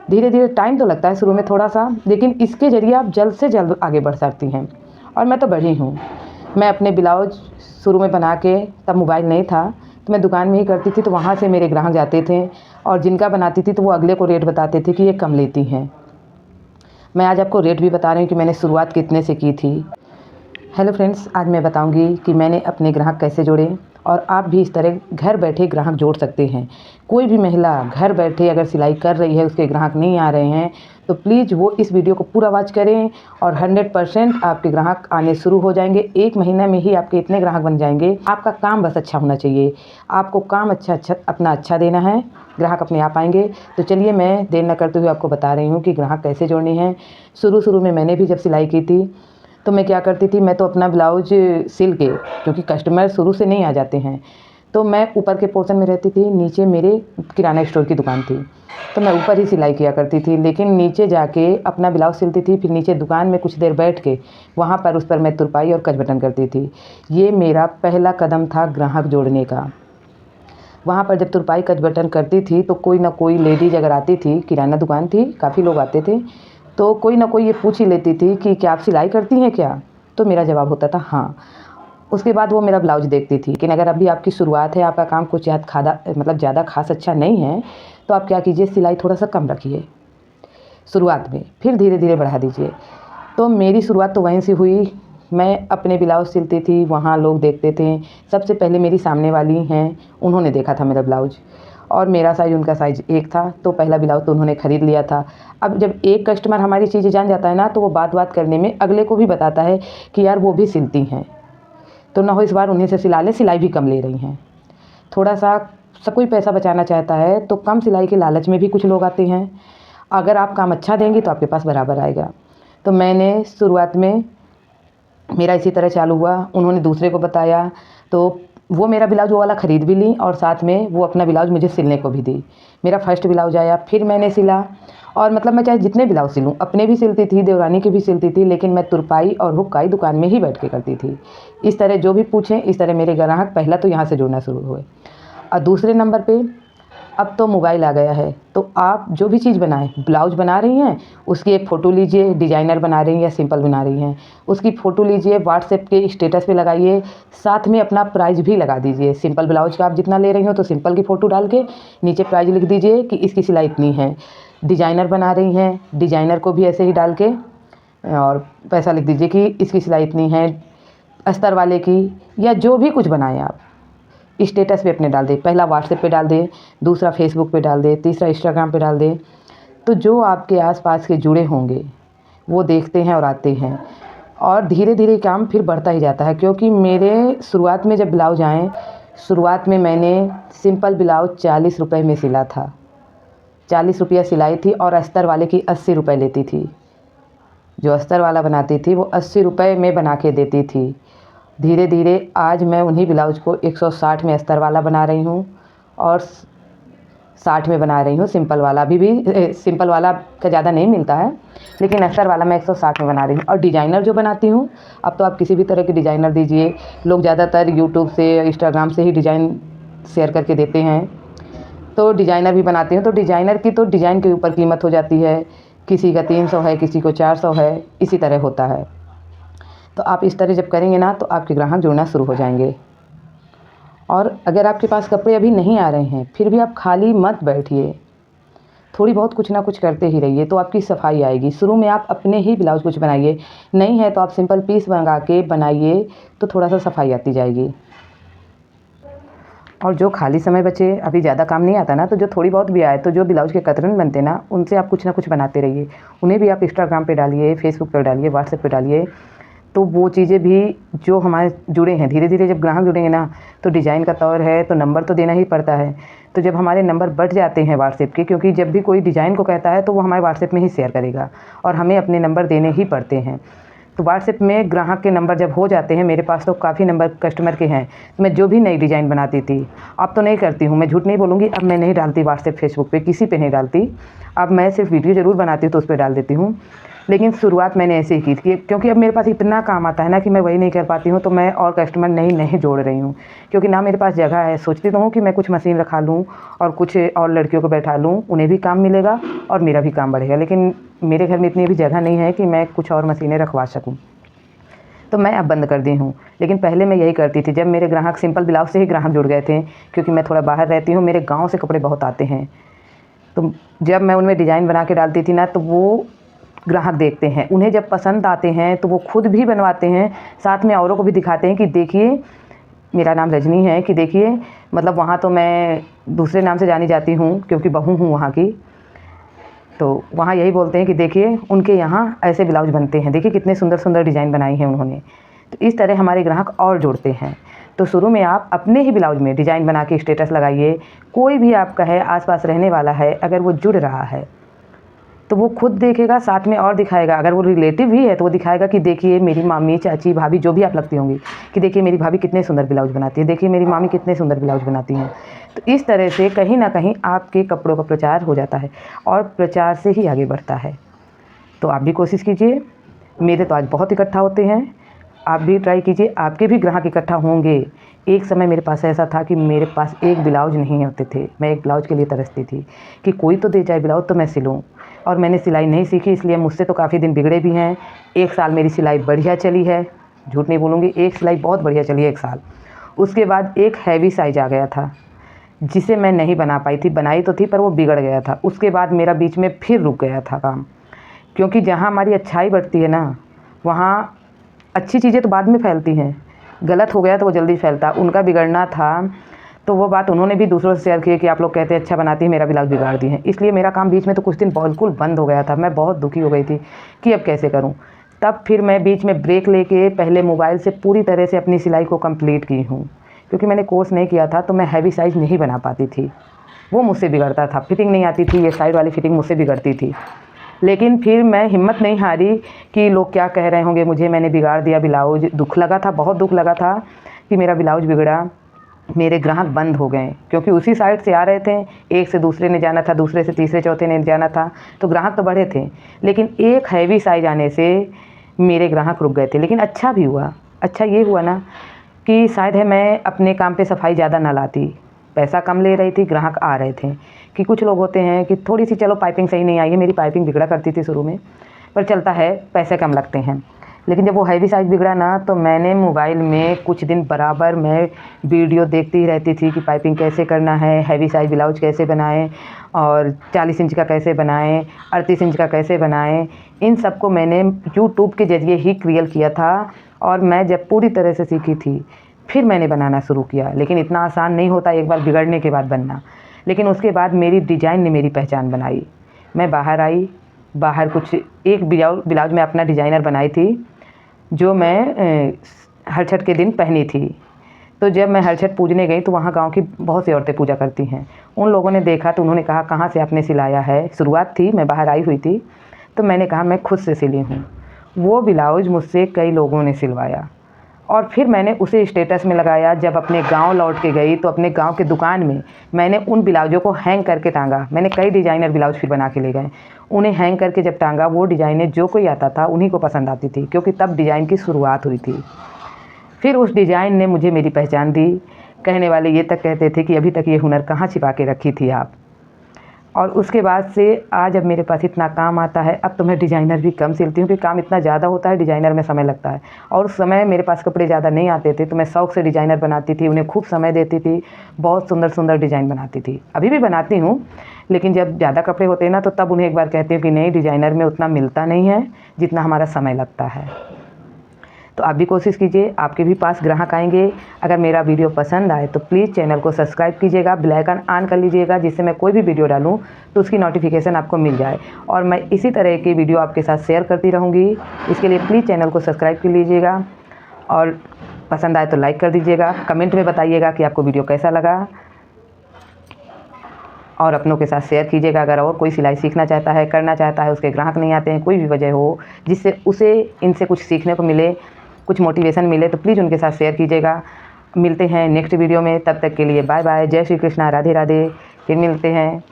धीरे धीरे टाइम तो लगता है शुरू में थोड़ा सा, लेकिन इसके ज़रिए आप जल्द से जल्द आगे बढ़ सकती हैं। और मैं तो बढ़ी हूँ। मैं अपने ब्लाउज शुरू में बना के, तब मोबाइल नहीं था तो मैं दुकान में ही करती थी, तो वहाँ से मेरे ग्राहक जाते थे और जिनका बनाती थी तो वो अगले को रेट बताते थे कि ये कम लेती हैं। मैं आज आपको रेट भी बता रही हूँ कि मैंने शुरुआत कितने से की थी। हेलो फ्रेंड्स, आज मैं बताऊंगी कि मैंने अपने ग्राहक कैसे जोड़े और आप भी इस तरह घर बैठे ग्राहक जोड़ सकते हैं। कोई भी महिला घर बैठे अगर सिलाई कर रही है, उसके ग्राहक नहीं आ रहे हैं, तो प्लीज़ वो इस वीडियो को पूरा वॉच करें और 100% आपके ग्राहक आने शुरू हो जाएंगे। 1 महीना में ही आपके इतने ग्राहक बन जाएंगे। आपका काम बस अच्छा होना चाहिए। आपको काम अपना अच्छा देना है, ग्राहक अपने आप आएंगे। तो चलिए मैं देर न करते हुए आपको बता रही हूँ कि ग्राहक कैसे जोड़ने हैं। शुरू में मैंने भी जब सिलाई की थी तो मैं क्या करती थी, मैं तो अपना ब्लाउज सिल के, क्योंकि कस्टमर शुरू से नहीं आ जाते हैं, तो मैं ऊपर के पोर्शन में रहती थी। नीचे मेरे किराना स्टोर की दुकान थी, तो मैं ऊपर ही सिलाई किया करती थी, लेकिन नीचे जाके अपना ब्लाउज सिलती थी। फिर नीचे दुकान में कुछ देर बैठ के वहाँ पर उस पर मैं तुरपाई और कच बटन करती थी। ये मेरा पहला कदम था ग्राहक जोड़ने का। वहाँ पर जब तुरपाई कच बटन करती थी तो कोई ना कोई लेडीज़ अगर आती थी, किराना दुकान थी, काफ़ी लोग आते थे, तो कोई ना कोई ये पूछ ही लेती थी कि क्या आप सिलाई करती हैं क्या? तो मेरा जवाब होता था हाँ। उसके बाद वो मेरा ब्लाउज देखती थी। लेकिन अगर अभी आपकी शुरुआत है, आपका काम कुछ ज़्यादा खास अच्छा नहीं है, तो आप क्या कीजिए, सिलाई थोड़ा सा कम रखिए शुरुआत में, फिर धीरे धीरे बढ़ा दीजिए। तो मेरी शुरुआत तो वहीं से हुई। मैं अपने ब्लाउज सिलती थी, वहाँ लोग देखते थे। सबसे पहले मेरी सामने वाली हैं, उन्होंने देखा था मेरा ब्लाउज और मेरा साइज़ उनका साइज़ एक था, तो पहला ब्लाउज तो उन्होंने ख़रीद लिया था। अब जब एक कस्टमर हमारी चीज़ें जान जाता है ना, तो वो बात करने में अगले को भी बताता है कि यार वो भी सिलती हैं, तो ना हो इस बार उन्हीं से सिला लें, सिलाई भी कम ले रही हैं। थोड़ा सा सब कोई पैसा बचाना चाहता है, तो कम सिलाई के लालच में भी कुछ लोग आते हैं। अगर आप काम अच्छा देंगी तो आपके पास बराबर आएगा। तो मैंने शुरुआत में मेरा इसी तरह चालू हुआ। उन्होंने दूसरे को बताया, तो वो मेरा ब्लाउज वो वाला ख़रीद भी ली और साथ में वो अपना ब्लाउज मुझे सिलने को भी दी। मेरा फर्स्ट ब्लाउज आया, फिर मैंने सिला। और मतलब मैं चाहे जितने ब्लाउज सिलूँ, अपने भी सिलती थी, देवरानी के भी सिलती थी, लेकिन मैं तुरपाई और हुक्काई दुकान में ही बैठ के करती थी। इस तरह जो भी पूछें, इस तरह मेरे ग्राहक पहला तो यहाँ से जुड़ना शुरू हुए। और दूसरे नंबर पे अब तो मोबाइल आ गया है, तो आप जो भी चीज़ बनाएं, ब्लाउज बना रही हैं, उसकी एक फ़ोटो लीजिए, डिजाइनर बना रही हैं या सिंपल बना रही हैं, उसकी फ़ोटो लीजिए, व्हाट्सएप के स्टेटस पे लगाइए, साथ में अपना प्राइस भी लगा दीजिए। सिंपल ब्लाउज का आप जितना ले रही हो तो सिंपल की फ़ोटो डाल के नीचे प्राइस लिख दीजिए कि इसकी सिलाई इतनी है। डिजाइनर बना रही हैं, डिजाइनर को भी ऐसे ही डाल के और पैसा लिख दीजिए कि इसकी सिलाई इतनी है। अस्तर वाले की या जो भी कुछ बनाएं आप स्टेटस पे अपने डाल दे। पहला व्हाट्सएप पे डाल दे, दूसरा फेसबुक पे डाल दे, तीसरा इंस्टाग्राम पे डाल दे। तो जो आपके आसपास के जुड़े होंगे वो देखते हैं और आते हैं, और धीरे धीरे काम फिर बढ़ता ही जाता है। क्योंकि मेरे शुरुआत में जब ब्लाउज आए, शुरुआत में मैंने सिंपल ब्लाउज 40 रुपये में सिला था। 40 रुपया सिलाई थी और अस्तर वाले की 80 रुपये लेती थी। जो अस्तर वाला बनाती थी वो 80 रुपये में बना के देती थी। धीरे धीरे आज मैं उन्हीं ब्लाउज को 160 में अस्तर वाला बना रही हूँ और 60 में बना रही हूँ सिंपल वाला। अभी भी सिंपल वाला का ज़्यादा नहीं मिलता है, लेकिन अस्तर वाला मैं 160 में बना रही हूँ। और डिज़ाइनर जो बनाती हूँ, अब तो आप किसी भी तरह के डिज़ाइनर दीजिए, लोग ज़्यादातर यूट्यूब से, इंस्टाग्राम से ही डिज़ाइन शेयर करके देते हैं। तो डिज़ाइनर भी बनाती हूँ, तो डिज़ाइनर की तो डिज़ाइन के ऊपर कीमत हो जाती है, किसी का 300 है, किसी को 400 है, इसी तरह होता है। तो आप इस तरह जब करेंगे ना, तो आपके ग्राहक जुड़ना शुरू हो जाएंगे। और अगर आपके पास कपड़े अभी नहीं आ रहे हैं, फिर भी आप खाली मत बैठिए, थोड़ी बहुत कुछ ना कुछ करते ही रहिए, तो आपकी सफाई आएगी। शुरू में आप अपने ही ब्लाउज कुछ बनाइए, नहीं है तो आप सिंपल पीस मंगा के बनाइए, तो थोड़ा सा सफाई आती जाएगी। और जो खाली समय बचे, अभी ज़्यादा काम नहीं आता ना, तो जो थोड़ी बहुत भी आए, तो जो ब्लाउज के कतरन बनते ना, उनसे आप कुछ ना कुछ बनाते रहिए। उन्हें भी आप इंस्टाग्राम पे डालिए, फेसबुक पर डालिए, व्हाट्सएप पे डालिए। तो वो चीज़ें भी जो हमारे जुड़े हैं, धीरे धीरे जब ग्राहक जुड़ेंगे ना, तो डिज़ाइन का तौर है तो नंबर तो देना ही पड़ता है। तो जब हमारे नंबर बढ़ जाते हैं व्हाट्सएप के, क्योंकि जब भी कोई डिज़ाइन को कहता है तो वो हमारे व्हाट्सएप में ही शेयर करेगा और हमें अपने नंबर देने ही पड़ते हैं। तो व्हाट्सएप में ग्राहक के नंबर जब हो जाते हैं, मेरे पास तो काफ़ी नंबर कस्टमर के हैं। मैं जो भी नई डिज़ाइन बनाती थी, अब तो नहीं करती हूँ, मैं झूठ नहीं बोलूँगी, अब मैं नहीं डालती व्हाट्सएप फेसबुक पे, किसी पे नहीं डालती। अब मैं सिर्फ वीडियो ज़रूर बनाती हूँ तो उस पर डाल देती हूँ। लेकिन शुरुआत मैंने ऐसे ही की थी क्योंकि अब मेरे पास इतना काम आता है ना कि मैं वही नहीं कर पाती हूँ, तो मैं और कस्टमर नहीं जोड़ रही हूँ क्योंकि ना मेरे पास जगह है। सोचती तो हूँ कि मैं कुछ मशीन रखा लूँ और कुछ और लड़कियों को बैठा लूँ, उन्हें भी काम मिलेगा और मेरा भी काम बढ़ेगा, लेकिन मेरे घर में इतनी भी जगह नहीं है कि मैं कुछ और मशीनें रखवा सकूँ। तो मैं अब बंद कर दी हूँ। लेकिन पहले मैं यही करती थी, जब मेरे ग्राहक सिंपल ब्लाउज से ही ग्राहक जुड़ गए थे, क्योंकि मैं थोड़ा बाहर रहती हूँ, मेरे गाँव से कपड़े बहुत आते हैं। तो जब मैं उनमें डिज़ाइन बना के डालती थी ना, तो वो ग्राहक देखते हैं, उन्हें जब पसंद आते हैं तो वो खुद भी बनवाते हैं, साथ में औरों को भी दिखाते हैं कि देखिए मेरा नाम रजनी है, कि देखिए मतलब वहाँ तो मैं दूसरे नाम से जानी जाती हूँ क्योंकि बहू हूँ वहाँ की। तो वहाँ यही बोलते हैं कि देखिए उनके यहाँ ऐसे ब्लाउज बनते हैं, देखिए कितने सुंदर सुंदर डिज़ाइन बनाई हैं उन्होंने। तो इस तरह हमारे ग्राहक और जुड़ते हैं। तो शुरू में आप अपने ही ब्लाउज में डिज़ाइन बना के स्टेटस लगाइए। कोई भी आपका है आसपास रहने वाला है, अगर वो जुड़ रहा है तो वो खुद देखेगा, साथ में और दिखाएगा। अगर वो रिलेटिव भी है तो वो दिखाएगा कि देखिए मेरी मामी, चाची, भाभी जो भी आप लगती होंगी, कि देखिए मेरी भाभी कितने सुंदर ब्लाउज बनाती है, देखिए मेरी मामी कितने सुंदर ब्लाउज बनाती हैं। तो इस तरह से कहीं ना कहीं आपके कपड़ों का प्रचार हो जाता है और प्रचार से ही आगे बढ़ता है। तो आप भी कोशिश कीजिए। मेरे तो आज बहुत इकट्ठा होते हैं, आप भी ट्राई कीजिए, आपके भी ग्राहक इकट्ठा होंगे। एक समय मेरे पास ऐसा था कि मेरे पास एक ब्लाउज नहीं होते थे। मैं एक ब्लाउज के लिए तरसती थी कि कोई तो दे जाए ब्लाउज तो मैं सिलूँ। और मैंने सिलाई नहीं सीखी, इसलिए मुझसे तो काफ़ी दिन बिगड़े भी हैं। 1 साल मेरी सिलाई बढ़िया चली है, झूठ नहीं बोलूँगी, एक सिलाई बहुत बढ़िया चली है 1 साल। उसके बाद एक हैवी साइज आ गया था जिसे मैं नहीं बना पाई थी। बनाई तो थी पर वो बिगड़ गया था। उसके बाद मेरा बीच में फिर रुक गया था काम, क्योंकि जहाँ हमारी अच्छाई बढ़ती है ना, वहाँ अच्छी चीज़ें तो बाद में फैलती हैं। गलत हो गया तो वो जल्दी फैलता। उनका बिगड़ना था तो वो बात उन्होंने भी दूसरों से शेयर की कि आप लोग कहते हैं अच्छा बनाती है, मेरा ब्लाउज बिगाड़ दी है। इसलिए मेरा काम बीच में तो कुछ दिन बिल्कुल बंद हो गया था। मैं बहुत दुखी हो गई थी कि अब कैसे करूं। तब फिर मैं बीच में ब्रेक लेके पहले मोबाइल से पूरी तरह से अपनी सिलाई को कंप्लीट की हूँ, क्योंकि मैंने कोर्स नहीं किया था तो मैं हैवी साइज़ नहीं बना पाती थी। वो मुझसे बिगड़ता था, फिटिंग नहीं आती थी, ये साइड वाली फिटिंग मुझसे बिगड़ती थी। लेकिन फिर मैं हिम्मत नहीं हारी कि लोग क्या कह रहे होंगे मुझे, मैंने बिगाड़ दिया ब्लाउज। दुख लगा था, बहुत दुख लगा था कि मेरा ब्लाउज बिगड़ा। मेरे ग्राहक बंद हो गए क्योंकि उसी साइड से आ रहे थे, एक से दूसरे ने जाना था, दूसरे से तीसरे चौथे ने जाना था, तो ग्राहक तो बढ़े थे। लेकिन एक हैवी साइज आने से मेरे ग्राहक रुक गए थे। लेकिन अच्छा भी हुआ। अच्छा ये हुआ ना कि शायद है मैं अपने काम पे सफाई ज़्यादा ना लाती, पैसा कम ले रही थी, ग्राहक आ रहे थे। कि कुछ लोग होते हैं कि थोड़ी सी चलो पाइपिंग सही नहीं आई है, मेरी पाइपिंग बिगड़ा करती थी शुरू में, पर चलता है, पैसे कम लगते हैं। लेकिन जब वो हैवी साइज़ बिगड़ा ना, तो मैंने मोबाइल में कुछ दिन बराबर मैं वीडियो देखती ही रहती थी कि पाइपिंग कैसे करना है, हैवी साइज़ ब्लाउज कैसे बनाएं, और 40 इंच का कैसे बनाएं, 38 इंच का कैसे बनाएं। इन सब को मैंने यूट्यूब के ज़रिए ही क्लियर किया था। और मैं जब पूरी तरह से सीखी थी फिर मैंने बनाना शुरू किया। लेकिन इतना आसान नहीं होता एक बार बिगड़ने के बाद बनना। लेकिन उसके बाद मेरी डिज़ाइन ने मेरी पहचान बनाई। मैं बाहर आई, बाहर कुछ एक ब्लाउज मैं अपना डिज़ाइनर बनाई थी, जो मैं हर छठ के दिन पहनी थी। तो जब मैं हर छठ पूजने गई तो वहाँ गांव की बहुत सी औरतें पूजा करती हैं। उन लोगों ने देखा तो उन्होंने कहा कहाँ से आपने सिलाया है। शुरुआत थी, मैं बाहर आई हुई थी, तो मैंने कहा मैं खुद से सिली हूँ। वो ब्लाउज मुझसे कई लोगों ने सिलवाया और फिर मैंने उसे स्टेटस में लगाया। जब अपने गांव लौट के गई तो अपने गांव के दुकान में मैंने उन ब्लाउज़ों को हैंग करके टांगा। मैंने कई डिज़ाइनर ब्लाउज फिर बना के ले गए, उन्हें हैंग करके जब टांगा, वो डिज़ाइनें जो कोई आता था उन्हीं को पसंद आती थी, क्योंकि तब डिज़ाइन की शुरुआत हुई थी। फिर उस डिज़ाइन ने मुझे मेरी पहचान दी। कहने वाले ये तक कहते थे कि अभी तक ये हुनर कहाँ छिपा के रखी थी आप। और उसके बाद से आज अब मेरे पास इतना काम आता है। अब तो मैं डिज़ाइनर भी कम सिलती हूँ, क्योंकि काम इतना ज़्यादा होता है, डिज़ाइनर में समय लगता है। और उस समय मेरे पास कपड़े ज़्यादा नहीं आते थे, तो मैं शौक़ से डिज़ाइनर बनाती थी, उन्हें खूब समय देती थी, बहुत सुंदर सुंदर डिज़ाइन बनाती थी। अभी भी बनाती हूँ, लेकिन जब ज़्यादा कपड़े होते हैं ना, तो तब उन्हें एक बार कहती हूँ कि नहीं, डिज़ाइनर में उतना मिलता नहीं है जितना हमारा समय लगता है। तो आप भी कोशिश कीजिए, आपके भी पास ग्राहक आएंगे। अगर मेरा वीडियो पसंद आए तो प्लीज़ चैनल को सब्सक्राइब कीजिएगा, बेल आइकन ऑन कर लीजिएगा, जिससे मैं कोई भी वीडियो डालूं तो उसकी नोटिफिकेशन आपको मिल जाए। और मैं इसी तरह की वीडियो आपके साथ शेयर करती रहूँगी। इसके लिए प्लीज़ चैनल को सब्सक्राइब कर लीजिएगा और पसंद आए तो लाइक कर दीजिएगा। कमेंट में बताइएगा कि आपको वीडियो कैसा लगा, और अपनों के साथ शेयर कीजिएगा। अगर और कोई सिलाई सीखना चाहता है, करना चाहता है, उसके ग्राहक नहीं आते हैं, कोई भी वजह हो जिससे उसे इनसे कुछ सीखने को मिले, कुछ मोटिवेशन मिले, तो प्लीज़ उनके साथ शेयर कीजिएगा। मिलते हैं नेक्स्ट वीडियो में, तब तक के लिए बाय बाय। जय श्री कृष्णा, राधे राधे। फिर मिलते हैं।